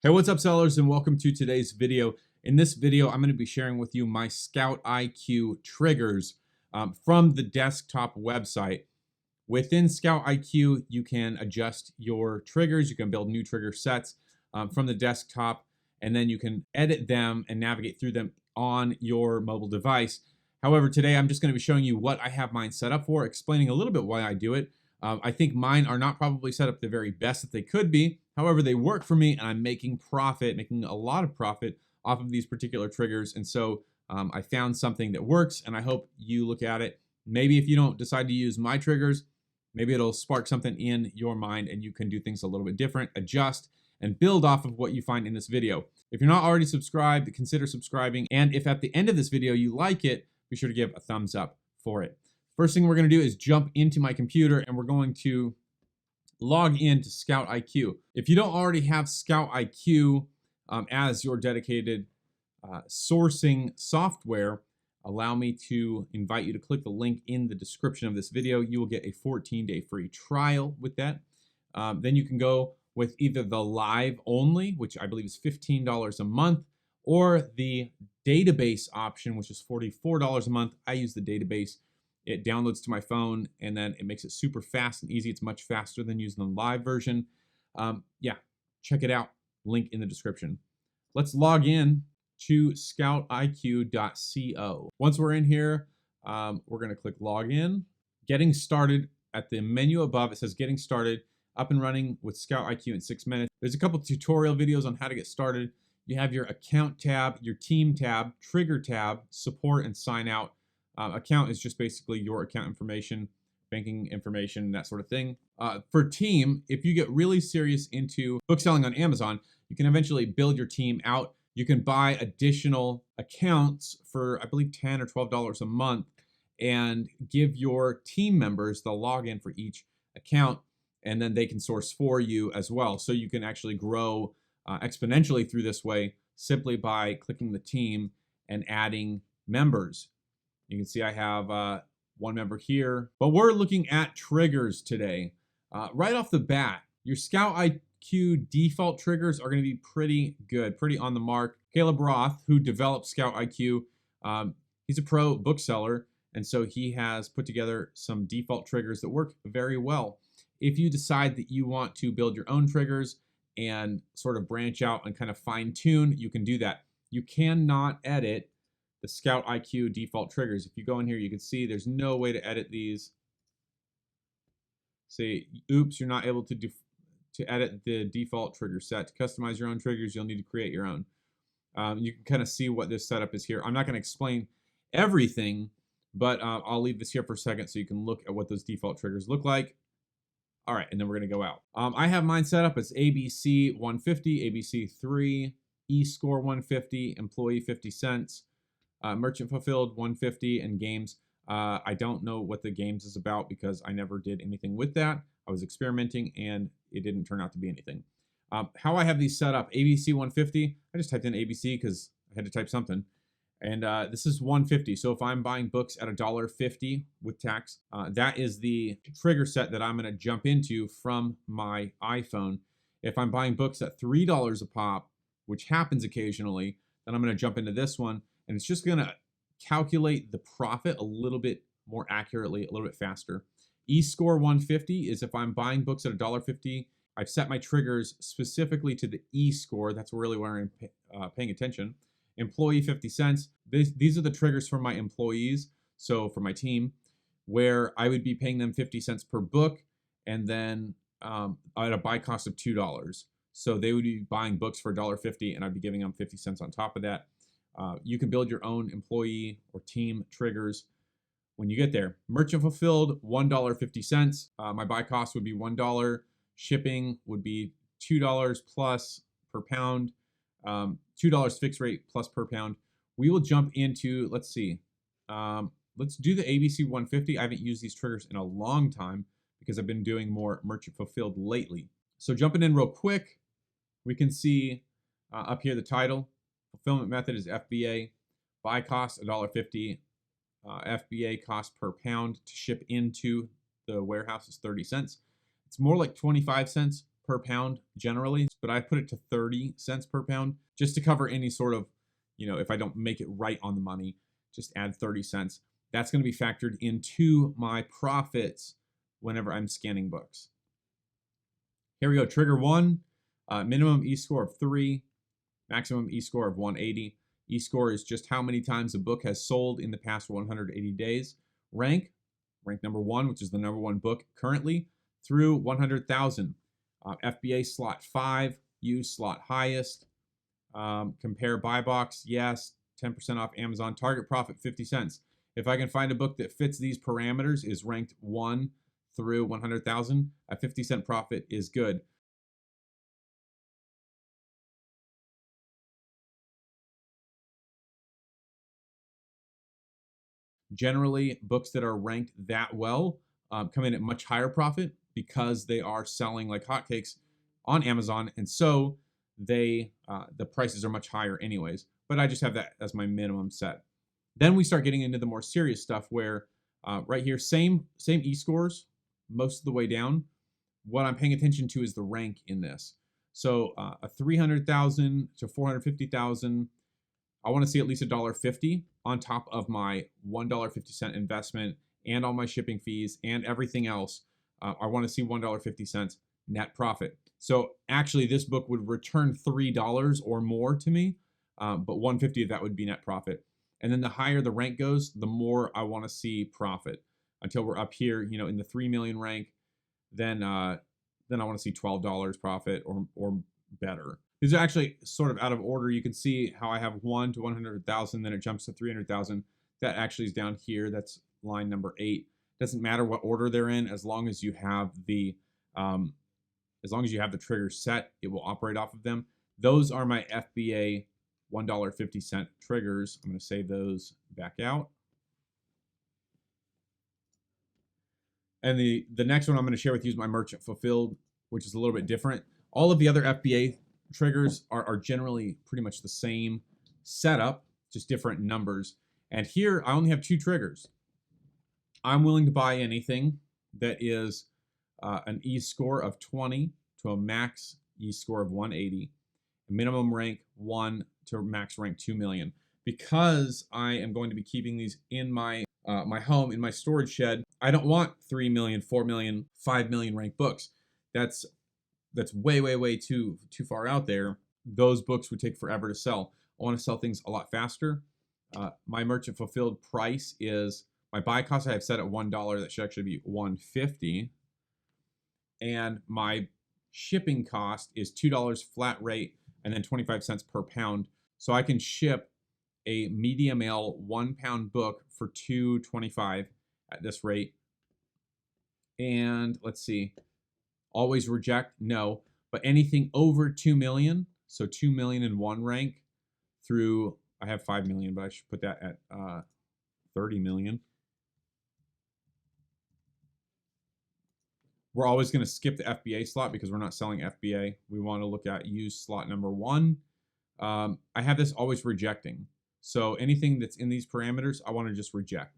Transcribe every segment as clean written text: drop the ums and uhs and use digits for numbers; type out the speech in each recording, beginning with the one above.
Hey, what's up, sellers, and welcome to today's video. In this video, I'm going to be sharing with you my ScoutIQ triggers from the desktop website. Within ScoutIQ, you can adjust your triggers. You can build new trigger sets from the desktop, and then you can edit them and navigate through them on your mobile device. However, today I'm just going to be showing you what I have mine set up for, explaining a little bit why I do it. I think mine are not probably set up the very best that they could be. However, they work for me, and I'm making a lot of profit off of these particular triggers. And so I found something that works, and I hope you look at it. Maybe if you don't decide to use my triggers, maybe it'll spark something in your mind and you can do things a little bit different, adjust, and build off of what you find in this video. If you're not already subscribed, consider subscribing. And if at the end of this video you like it, be sure to give a thumbs up for it. First thing we're going to do is jump into my computer, and we're going to log in to ScoutIQ. If you don't already have ScoutIQ as your dedicated sourcing software, allow me to invite you to click the link in the description of this video. You will get a 14-day free trial with that. Then you can go with either the live only, which I believe is $15 a month, or the database option, which is $44 a month. I use the database. It downloads to my phone, and then it makes it super fast and easy. It's much faster than using the live version. Yeah, check it out. Link in the description. Let's log in to scoutiq.co. Once we're in here, we're going to click login. Getting started. At the menu above, it says getting started, up and running with ScoutIQ in 6 minutes. There's a couple tutorial videos on how to get started. You have your account tab, your team tab, trigger tab, support, and sign out. Account is just basically your account information, banking information, that sort of thing. For team, if you get really serious into book selling on Amazon, you can eventually build your team out. You can buy additional accounts for, I believe, $10 or $12 a month and give your team members the login for each account, and then they can source for you as well. So you can actually grow exponentially through this way simply by clicking the team and adding members. You can see I have one member here, but we're looking at triggers today. Right off the bat, your ScoutIQ default triggers are going to be pretty good, pretty on the mark. Caleb Roth, who developed ScoutIQ, he's a pro bookseller, and so he has put together some default triggers that work very well. If you decide that you want to build your own triggers and sort of branch out and kind of fine tune, you can do that. You cannot edit the ScoutIQ default triggers. If you go in here, you can see there's no way to edit these. Say, oops, you're not able to edit the default trigger set. To customize your own triggers, you'll need to create your own. You can kind of see what this setup is here. I'm not going to explain everything, but I'll leave this here for a second so you can look at what those default triggers look like. All right, and then we're going to go out. I have mine set up as ABC 150, ABC 3, eScore 150, employee 50 cents. Merchant fulfilled 150, and games. I don't know what the games is about because I never did anything with that. I was experimenting and it didn't turn out to be anything. How I have these set up, ABC 150, I just typed in ABC because I had to type something. And this is 150. So if I'm buying books at $1.50 with tax, that is the trigger set that I'm going to jump into from my iPhone. If I'm buying books at $3 a pop, which happens occasionally, then I'm going to jump into this one. And it's just going to calculate the profit a little bit more accurately, a little bit faster. eScore 150 is if I'm buying books at $1.50. I've set my triggers specifically to the eScore. That's really where I'm paying attention. Employee 50 cents. These are the triggers for my employees, so for my team, where I would be paying them 50 cents per book, and then at a buy cost of $2. So they would be buying books for $1.50, and I'd be giving them 50 cents on top of that. You can build your own employee or team triggers when you get there. Merchant fulfilled, $1.50. My buy cost would be $1. Shipping would be $2 plus per pound. $2 fixed rate plus per pound. We will jump into, let's see. Let's do the ABC 150. I haven't used these triggers in a long time because I've been doing more merchant fulfilled lately. So jumping in real quick, we can see up here the title. Fulfillment method is FBA. Buy cost $1.50. FBA cost per pound to ship into the warehouse is 30 cents. It's more like 25 cents per pound generally. but I put it to 30 cents per pound just to cover any sort of, if I don't make it right on the money, just add 30 cents. That's going to be factored into my profits whenever I'm scanning books. Here we go. Trigger 1, minimum E-score of 3, maximum E-score of 180. E-score is just how many times a book has sold in the past 180 days. Rank number 1, which is the number 1 book currently, through 100,000. FBA slot 5, use slot highest. Compare buy box, yes, 10% off Amazon. Target profit 50 cents. If I can find a book that fits these parameters, is ranked 1 through 100,000, a 50-cent profit is good. Generally, books that are ranked that well come in at much higher profit because they are selling like hotcakes on Amazon, and so the prices are much higher anyways. But I just have that as my minimum set. Then we start getting into the more serious stuff where right here, same E-scores most of the way down. What I'm paying attention to is the rank in this. So a 300,000 to 450,000, I want to see at least $1.50 on top of my $1.50 investment and all my shipping fees and everything else. I want to see $1.50 net profit. So actually, this book would return $3 or more to me, but $1.50 of that would be net profit. And then the higher the rank goes, the more I want to see profit until we're up here, in the 3 million rank. Then I want to see $12 profit or better. These are actually sort of out of order. You can see how I have 1 to 100,000, then it jumps to 300,000. That actually is down here. That's line number 8. Doesn't matter what order they're in, as long as you have the trigger set, it will operate off of them. Those are my FBA $1.50 triggers. I'm going to save those back out. And the next one I'm going to share with you is my merchant fulfilled, which is a little bit different. All of the other FBA triggers are generally pretty much the same setup, just different numbers. And here I only have 2 triggers. I'm willing to buy anything that is an E-score of 20 to a max E-score of 180, a minimum rank 1 to max rank 2 million. Because I am going to be keeping these in my my home, in my storage shed, I don't want 3 million, 4 million, 5 million ranked books. That's way too far out there. Those books would take forever to sell. I want to sell things a lot faster. My merchant fulfilled price is, my buy cost I have set at $1. That should actually be $1.50. And my shipping cost is $2 flat rate and then 25 cents per pound. So I can ship a medium L 1 pound book for $2.25 at this rate. And let's see, always reject, no, but anything over 2 million, so 2 million in one rank through, I have 5 million, but I should put that at 30 million. We're always going to skip the FBA slot because we're not selling FBA. We want to look at use slot number 1. I have this always rejecting. So anything that's in these parameters, I want to just reject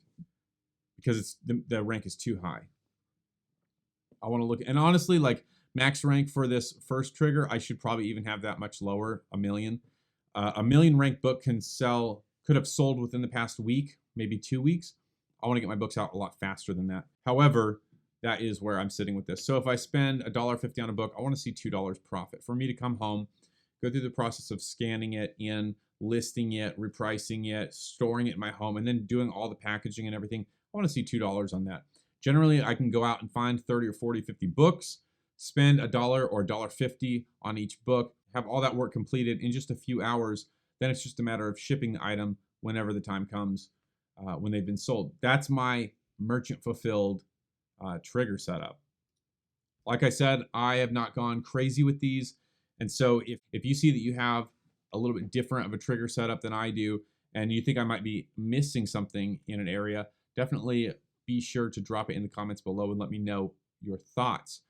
because it's the rank is too high. I want to look, and honestly, like max rank for this first trigger, I should probably even have that much lower, 1 million. A million ranked book could have sold within the past week, maybe 2 weeks. I want to get my books out a lot faster than that. However, that is where I'm sitting with this. So if I spend $1.50 on a book, I want to see $2 profit. For me to come home, go through the process of scanning it in, listing it, repricing it, storing it in my home, and then doing all the packaging and everything, I want to see $2 on that. Generally, I can go out and find 30 or 40, 50 books, spend $1 or $1.50 on each book, have all that work completed in just a few hours. Then it's just a matter of shipping the item whenever the time comes when they've been sold. That's my merchant fulfilled trigger setup. Like I said, I have not gone crazy with these. And so if you see that you have a little bit different of a trigger setup than I do, and you think I might be missing something in an area, definitely be sure to drop it in the comments below and let me know your thoughts.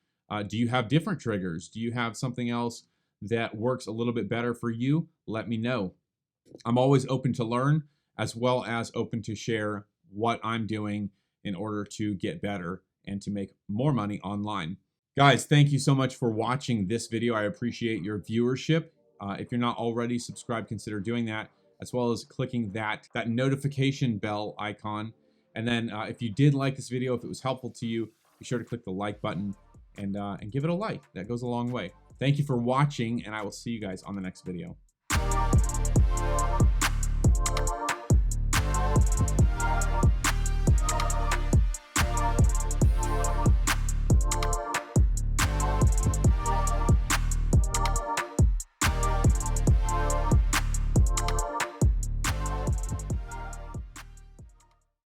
Do you have different triggers? Do you have something else that works a little bit better for you? Let me know. I'm always open to learn, as well as open to share what I'm doing in order to get better and to make more money online. Guys, thank you so much for watching this video. I appreciate your viewership. If you're not already subscribed, consider doing that, as well as clicking that notification bell icon. And then if you did like this video, if it was helpful to you, be sure to click the like button and give it a like. That goes a long way. Thank you for watching, and I will see you guys on the next video.